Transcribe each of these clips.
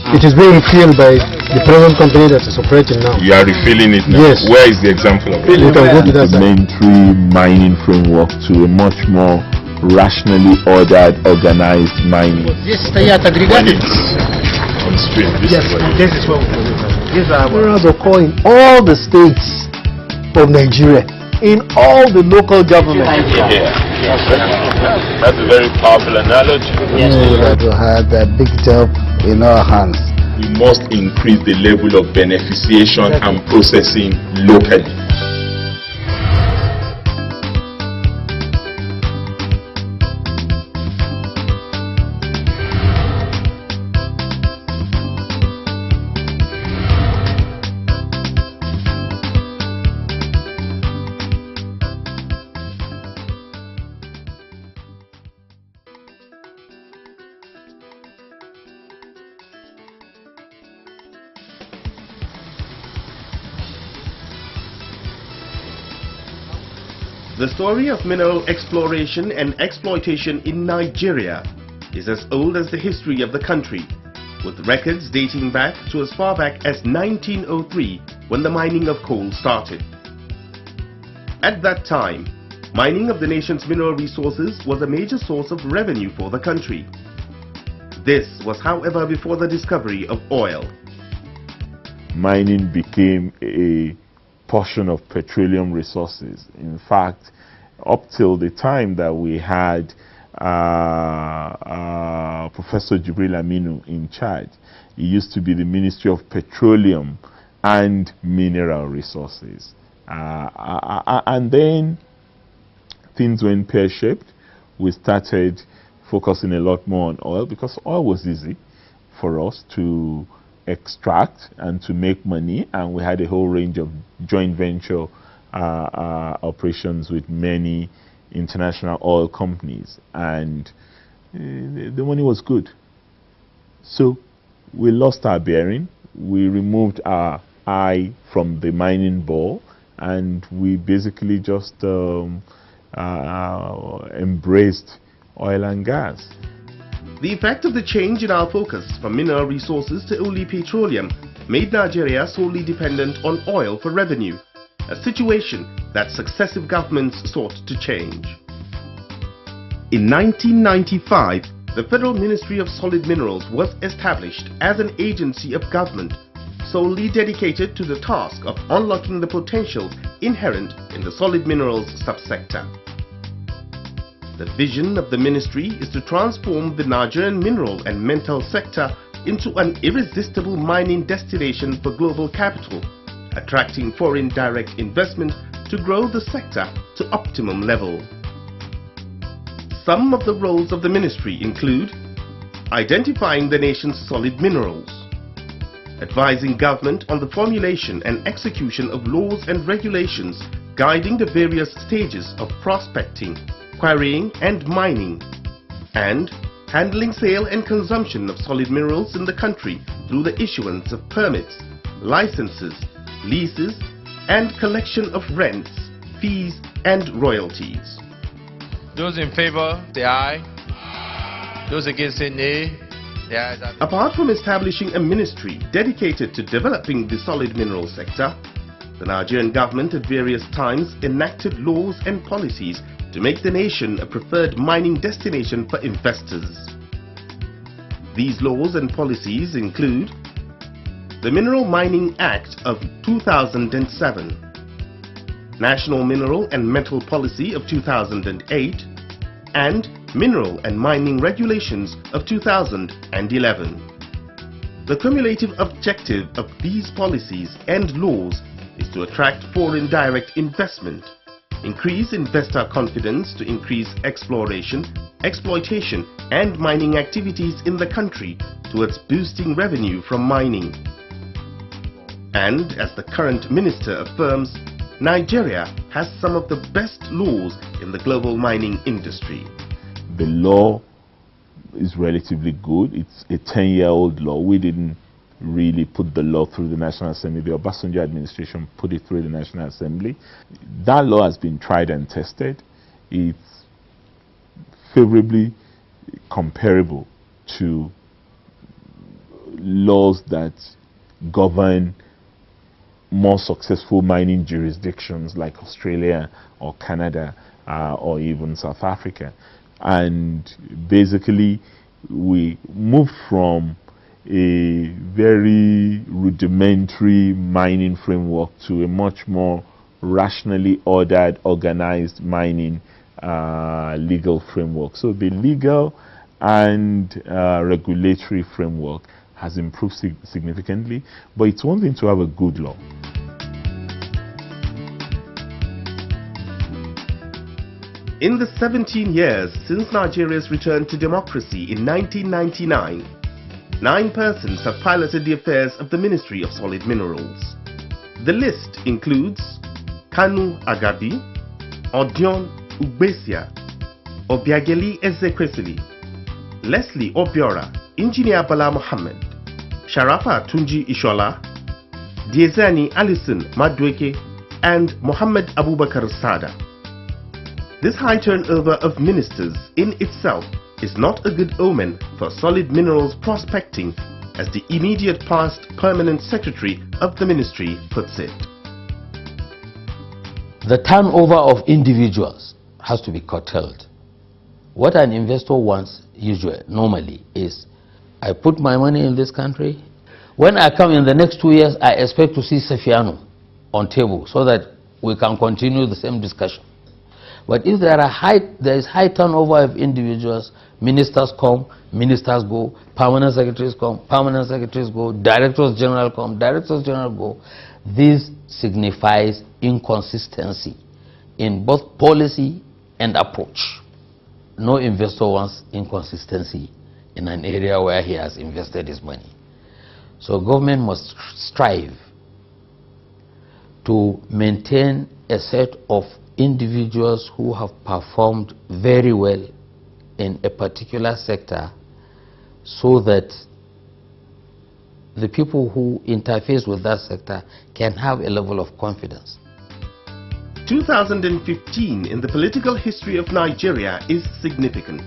It is being filled by the present company that is operating now. You are refilling it now? Yes. Where is the example of it? You can go to that side. Complementary mining framework to a much more rationally ordered, organized mining. When it's on stream, this is what These minerals occur in all the states of Nigeria, in all the local governments. That's a very powerful analogy. Yes, we have to have a big job in our hands. We must increase the level of beneficiation and processing locally. The story of mineral exploration and exploitation in Nigeria is as old as the history of the country, with records dating back to as far back as 1903 when the mining of coal started. At that time, mining of the nation's mineral resources was a major source of revenue for the country. This was, however, before the discovery of oil. Mining became a portion of petroleum resources. In fact, up till the time that we had Professor Jibril Aminu in charge, it used to be the Ministry of Petroleum and Mineral Resources. And then things went pear-shaped. We started focusing a lot more on oil because oil was easy for us to extract and to make money, and we had a whole range of joint venture operations with many international oil companies, and the money was good. So we lost our bearing, we removed our eye from the mining ball, and we basically just embraced oil and gas. The effect of the change in our focus from mineral resources to only petroleum made Nigeria solely dependent on oil for revenue, a situation that successive governments sought to change. In 1995, the Federal Ministry of Solid Minerals was established as an agency of government solely dedicated to the task of unlocking the potential inherent in the solid minerals subsector. The vision of the ministry is to transform the Nigerian mineral and metal sector into an irresistible mining destination for global capital, attracting foreign direct investment to grow the sector to optimum level. Some of the roles of the ministry include identifying the nation's solid minerals, advising government on the formulation and execution of laws and regulations guiding the various stages of prospecting, quarrying and mining, and handling sale and consumption of solid minerals in the country through the issuance of permits, licenses, leases, and collection of rents, fees, and royalties. Those in favor, say aye. Those against, say nay. Apart from establishing a ministry dedicated to developing the solid mineral sector, the Nigerian government at various times enacted laws and policies to make the nation a preferred mining destination for investors. These laws and policies include the Mineral Mining Act of 2007, National Mineral and Metal Policy of 2008, and Mineral and Mining Regulations of 2011. The cumulative objective of these policies and laws is to attract foreign direct investment, increase investor confidence to increase exploration, exploitation and mining activities in the country towards boosting revenue from mining. And as the current minister affirms, Nigeria has some of the best laws in the global mining industry. The law is relatively good. It's a 10-year-old law. We didn't really put the law through the National Assembly. The Obasanjo administration put it through the National Assembly. That law has been tried and tested. It's favorably comparable to laws that govern more successful mining jurisdictions like Australia or Canada or even South Africa. And basically we moved from a very rudimentary mining framework to a much more rationally ordered, organized mining legal framework. So the legal and regulatory framework has improved significantly, but it's one thing to have a good law. In the 17 years since Nigeria's return to democracy in 1999, 9 persons have piloted the affairs of the Ministry of Solid Minerals. The list includes Kanu Agabi, Odion Ugbesia, Obiageli Ezekwesili, Leslie Obiora, Engineer Bala Mohammed, Sharafa Tunji Ishola, Diezani Alison Madweke, and Mohammed Abubakar Sada. This high turnover of ministers in itself is not a good omen for Solid Minerals prospecting, as the immediate past permanent secretary of the ministry puts it. The turnover of individuals has to be curtailed. What an investor wants normally is, I put my money in this country. When I come in the next 2 years, I expect to see Sefiano on table so that we can continue the same discussion. But if there is high turnover of individuals, ministers come, ministers go, permanent secretaries come, permanent secretaries go, directors general come, directors general go. This signifies inconsistency in both policy and approach. No investor wants inconsistency in an area where he has invested his money. So government must strive to maintain a set of individuals who have performed very well in a particular sector, so that the people who interface with that sector can have a level of confidence. 2015 in the political history of Nigeria is significant.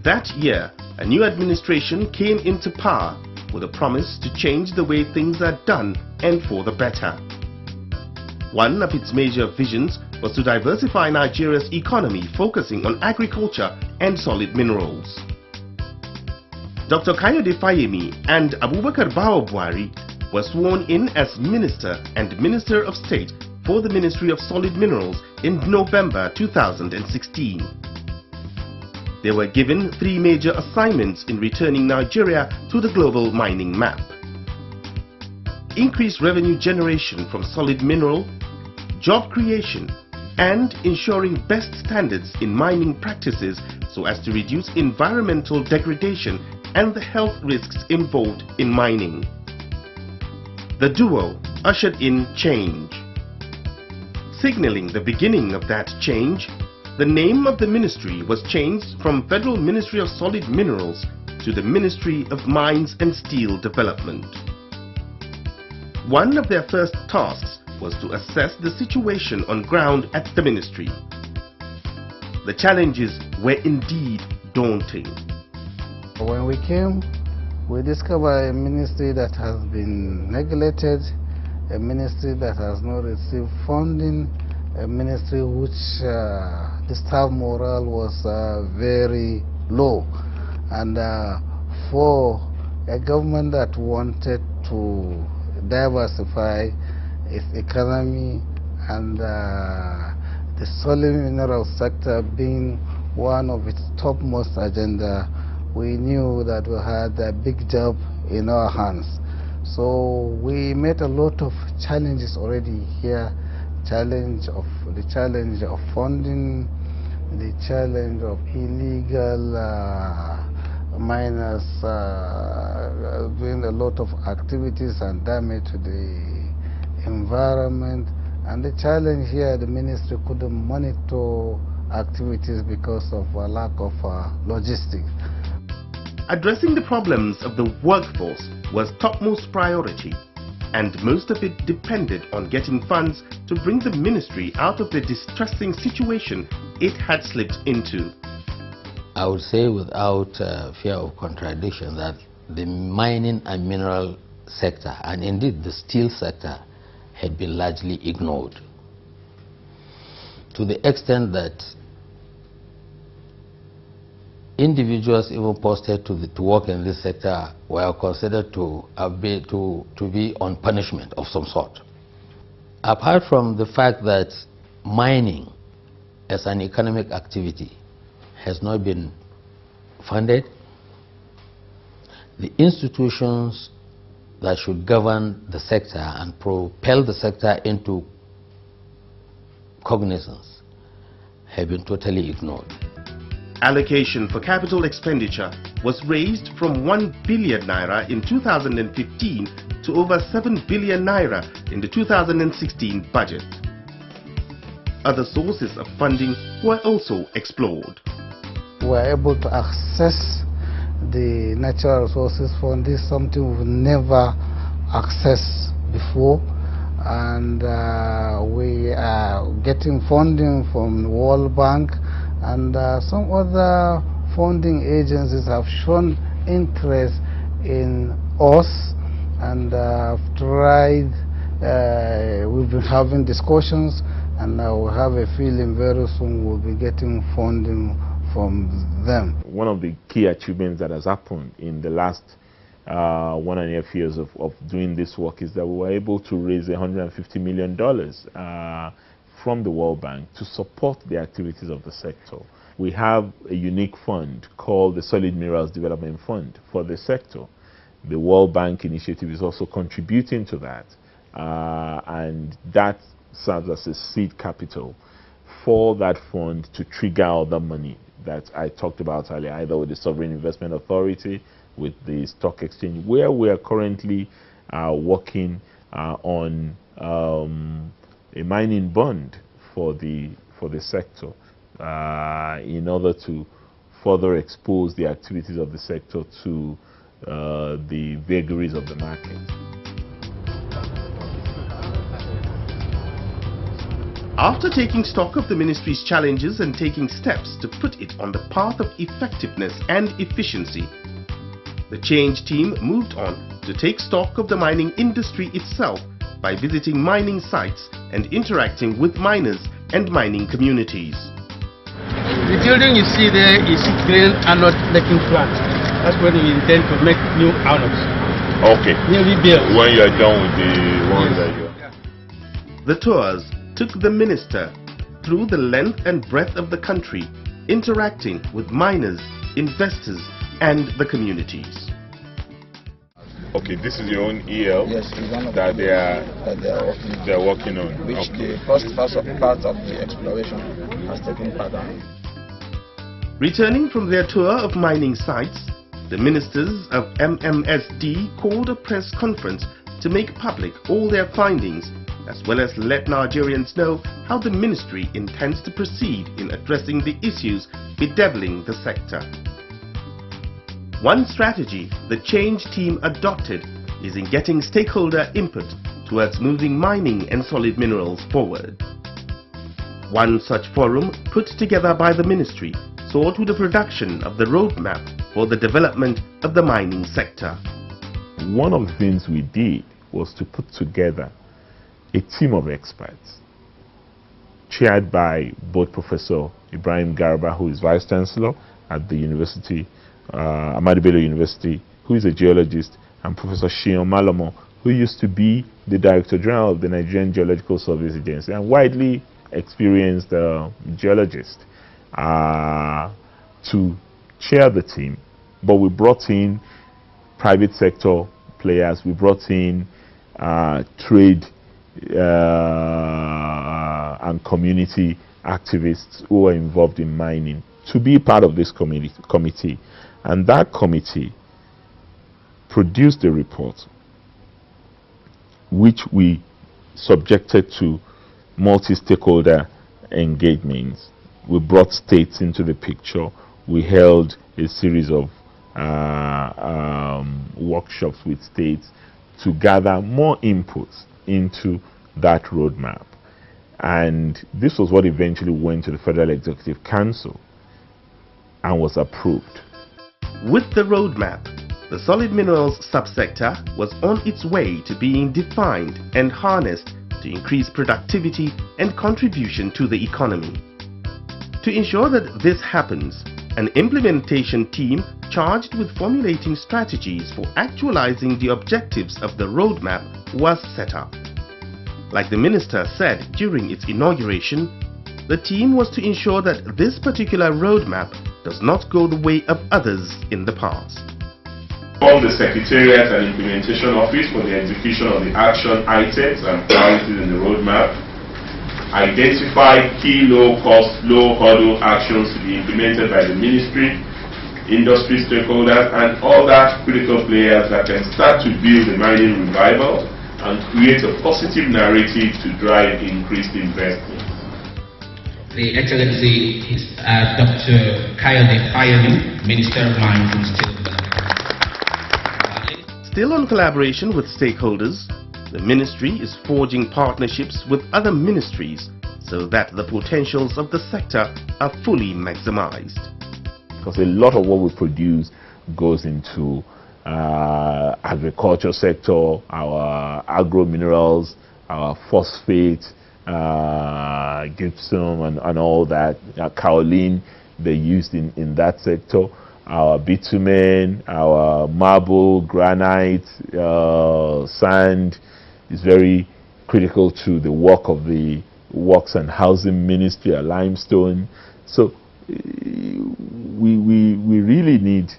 That year, a new administration came into power with a promise to change the way things are done and for the better. One of its major visions was to diversify Nigeria's economy, focusing on agriculture and solid minerals. Dr. Kayode Fayemi and Abubakar Bawa Buhari were sworn in as Minister and Minister of State for the Ministry of Solid Minerals in November 2016. They were given 3 major assignments in returning Nigeria to the global mining map: increased revenue generation from solid mineral, job creation, and ensuring best standards in mining practices so as to reduce environmental degradation and the health risks involved in mining. The duo ushered in change. Signaling the beginning of that change, the name of the ministry was changed from Federal Ministry of Solid Minerals to the Ministry of Mines and Steel Development. One of their first tasks was to assess the situation on ground at the ministry. The challenges were indeed daunting. When we came, we discovered a ministry that has been neglected, a ministry that has not received funding, a ministry which the staff morale was very low. And for a government that wanted to diversify its economy, and the solid mineral sector being one of its topmost agenda, we knew that we had a big job in our hands. So we met a lot of challenges already here. The challenge of funding, the challenge of illegal miners doing a lot of activities and damage to the environment, and the challenge here, the ministry couldn't monitor activities because of a lack of logistics. Addressing the problems of the workforce was topmost priority, and most of it depended on getting funds to bring the ministry out of the distressing situation it had slipped into. I would say without fear of contradiction that the mining and mineral sector, and indeed the steel sector, had been largely ignored, to the extent that individuals even posted to work in this sector were considered to be on punishment of some sort. Apart from the fact that mining as an economic activity has not been funded, the institutions that should govern the sector and propel the sector into cognizance have been totally ignored. Allocation for capital expenditure was raised from 1 billion naira in 2015 to over 7 billion naira in the 2016 budget. Other sources of funding were also explored. We were able to access the natural resources fund. This is something we've never accessed before, and we are getting funding from the World Bank, and some other funding agencies have shown interest in us, and we've been having discussions, and we have a feeling very soon we'll be getting funding from them. One of the key achievements that has happened in the last 1.5 years of doing this work is that we were able to raise $150 million from the World Bank to support the activities of the sector. We have a unique fund called the Solid Minerals Development Fund for the sector. The World Bank initiative is also contributing to that, and that serves as a seed capital for that fund to trigger all the money that I talked about earlier, either with the Sovereign Investment Authority, with the stock exchange, where we are currently working on a mining bond for the sector in order to further expose the activities of the sector to the vagaries of the market. After taking stock of the ministry's challenges and taking steps to put it on the path of effectiveness and efficiency, the change team moved on to take stock of the mining industry itself by visiting mining sites and interacting with miners and mining communities. The building you see there is grain anode making plant. That's when we intend to make new anodes. Okay. Newly built. When you are done with the ones that you... The tours took the minister through the length and breadth of the country, interacting with miners, investors, and the communities. Okay, this is your own EL. Yes, it's one of that the they are working on. Which okay. the first part of the exploration has taken part on. Returning from their tour of mining sites, the ministers of MMSD called a press conference to make public all their findings, as well as let Nigerians know how the ministry intends to proceed in addressing the issues bedeviling the sector. One strategy the change team adopted is in getting stakeholder input towards moving mining and solid minerals forward. One such forum put together by the ministry saw to the production of the roadmap for the development of the mining sector. One of the things we did was to put together a team of experts chaired by both Professor Ibrahim Garba, who is Vice Chancellor at the University, Ahmadu Bello University, who is a geologist, and Professor Shion Malomo, who used to be the Director General of the Nigerian Geological Service Agency and widely experienced geologist, to chair the team. But we brought in private sector players, we brought in trade and community activists who are involved in mining to be part of this committee. And that committee produced a report which we subjected to multi-stakeholder engagements. We brought states into the picture. We held a series of workshops with states to gather more inputs into that roadmap. And this was what eventually went to the Federal Executive Council and was approved. With the roadmap, the solid minerals subsector was on its way to being defined and harnessed to increase productivity and contribution to the economy. To ensure that this happens, an implementation team charged with formulating strategies for actualizing the objectives of the roadmap was set up. Like the minister said during its inauguration, the team was to ensure that this particular roadmap does not go the way of others in the past. Form the Secretariat and Implementation Office for the execution of the action items and priorities in the roadmap. Identify key low-cost, low-hurdle actions to be implemented by the ministry, industry stakeholders, and other critical players that can start to build the mining revival and create a positive narrative to drive increased investment. The Excellency is Dr. Kayode Fayemi, Minister of Mines and Steel Development. Still on collaboration with stakeholders, the ministry is forging partnerships with other ministries so that the potentials of the sector are fully maximized. Because a lot of what we produce goes into agriculture sector, our agro minerals, our phosphate, gypsum and all that, kaolin, they're used in that sector. Our bitumen, our marble, granite, sand is very critical to the work of the Works and Housing Ministry, our limestone. So we really need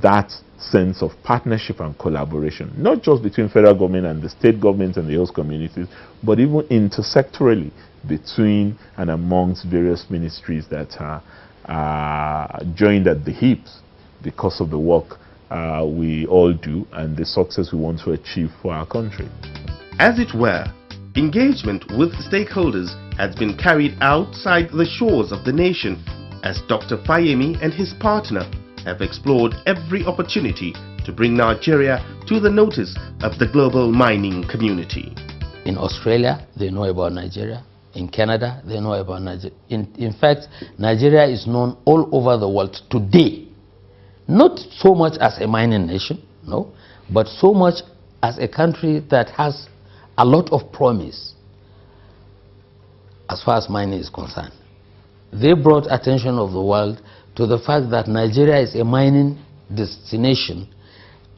that sense of partnership and collaboration, not just between federal government and the state governments and the host communities, but even intersectorally between and amongst various ministries that are joined at the hips because of the work we all do and the success we want to achieve for our country. As it were, engagement with stakeholders has been carried outside the shores of the nation as Dr. Fayemi and his partner have explored every opportunity to bring Nigeria to the notice of the global mining community. In Australia, they know about Nigeria. In Canada, they know about Nigeria. In fact, Nigeria is known all over the world today. Not so much as a mining nation, no, but so much as a country that has a lot of promise as far as mining is concerned. They brought attention of the world to the fact that Nigeria is a mining destination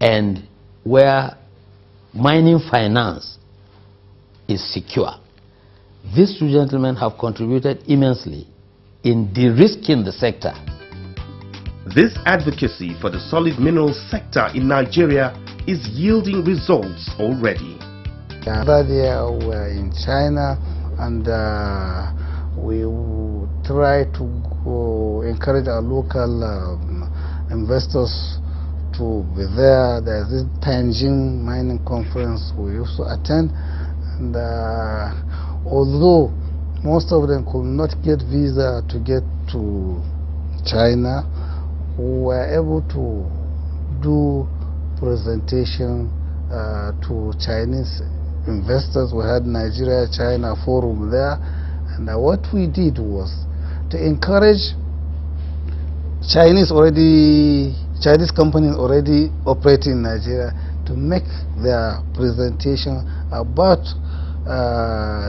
and where mining finance is secure. These two gentlemen have contributed immensely in de-risking the sector. This advocacy for the solid minerals sector in Nigeria is yielding results already. The other day we were in China and we try to encourage our local investors to be there. There's this Tianjin mining conference we used to attend, and although most of them could not get visa to get to China, we were able to do presentation to Chinese investors. We had Nigeria-China forum there, and what we did was to encourage Chinese companies already operating in Nigeria to make their presentation about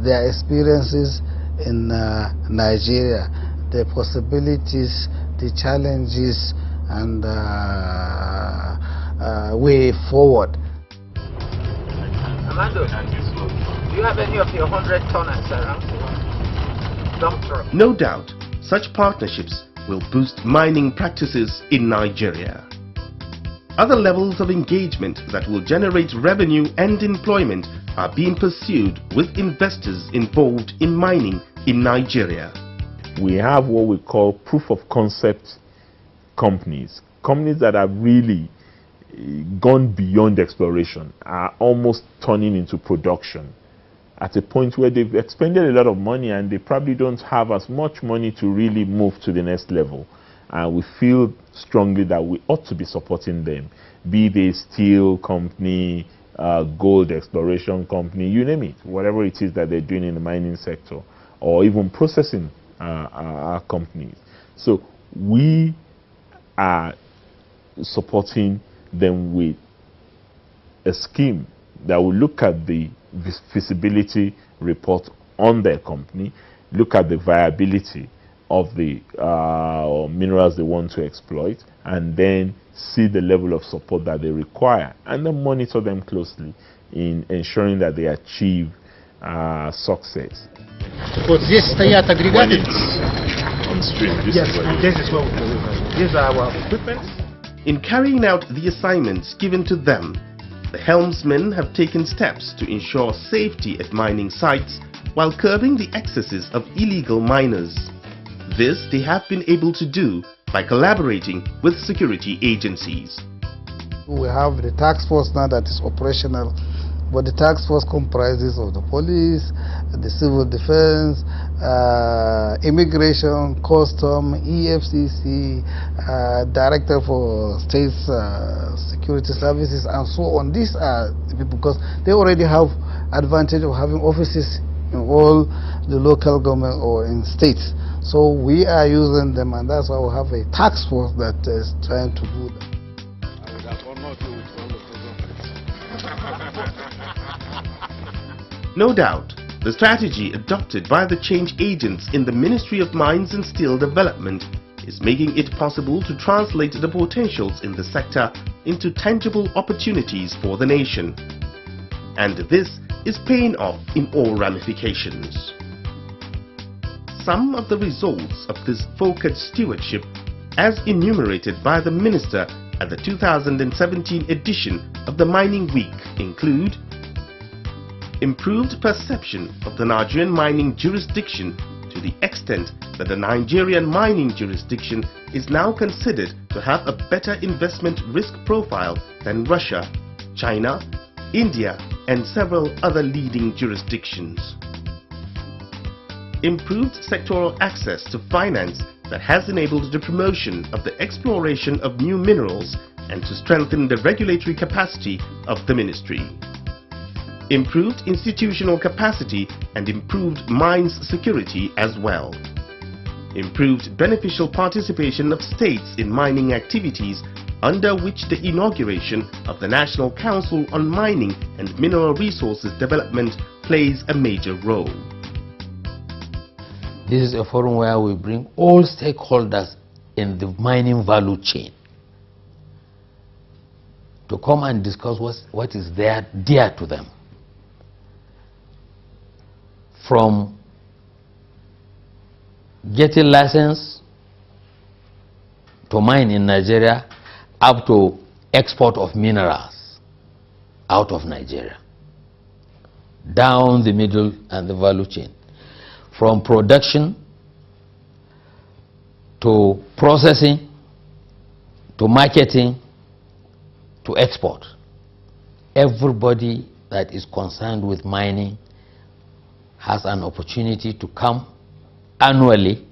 their experiences in Nigeria, the possibilities, the challenges, and way forward. Amando, do you have any of your 100-tonners around? Dump truck? No doubt, such partnerships will boost mining practices in Nigeria. Other levels of engagement that will generate revenue and employment are being pursued with investors involved in mining in Nigeria. We have what we call proof of concept companies that have really gone beyond exploration, are almost turning into production at a point where they've expended a lot of money and they probably don't have as much money to really move to the next level. And we feel strongly that we ought to be supporting them, be they steel company, gold exploration company, you name it, whatever it is that they're doing in the mining sector, or even processing companies. So we are supporting them with a scheme that will look at the feasibility report on their company, look at the viability of the minerals they want to exploit, and then see the level of support that they require, and then monitor them closely in ensuring that they achieve success. But this стоят aggregated. On stream, Yes, and this is what we do. These are our equipment. In carrying out the assignments given to them, the helmsmen have taken steps to ensure safety at mining sites while curbing the excesses of illegal miners. This they have been able to do by collaborating with security agencies. We have the task force now that is operational, but the task force comprises of the police, the civil defense, immigration, custom, EFCC, director for state security services, and so on. These are the people, because they already have advantage of having offices in all the local government or in states. So we are using them, and that's why we have a task force that is trying to do that. I would have honored you with all the programs. No doubt, the strategy adopted by the change agents in the Ministry of Mines and Steel Development is making it possible to translate the potentials in the sector into tangible opportunities for the nation. And this is paying off in all ramifications. Some of the results of this focused stewardship, as enumerated by the Minister at the 2017 edition of the Mining Week, include improved perception of the Nigerian mining jurisdiction to the extent that the Nigerian mining jurisdiction is now considered to have a better investment risk profile than Russia, China, India, and several other leading jurisdictions. Improved sectoral access to finance that has enabled the promotion of the exploration of new minerals and to strengthen the regulatory capacity of the ministry. Improved institutional capacity and improved mines security as well. Improved beneficial participation of states in mining activities, under which the inauguration of the National Council on Mining and Mineral Resources Development plays a major role. This is a forum where we bring all stakeholders in the mining value chain to come and discuss what is dear to them. From getting license to mine in Nigeria up to export of minerals out of Nigeria, down the middle and the value chain, from production to processing to marketing to export. Everybody that is concerned with mining has an opportunity to come annually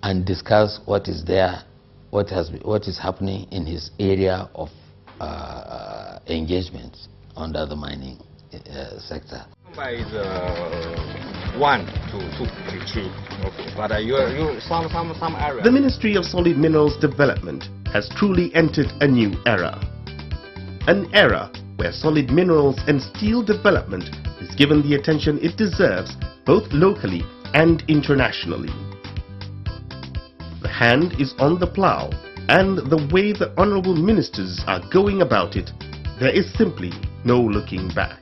and discuss what is there, what is happening in his area of engagement under the mining sector. Number is 1 to 2. Okay, but some areas. The Ministry of Solid Minerals Development has truly entered a new era. An era where solid minerals and steel development is given the attention it deserves both locally and internationally. The hand is on the plow, and the way the honorable ministers are going about it, there is simply no looking back.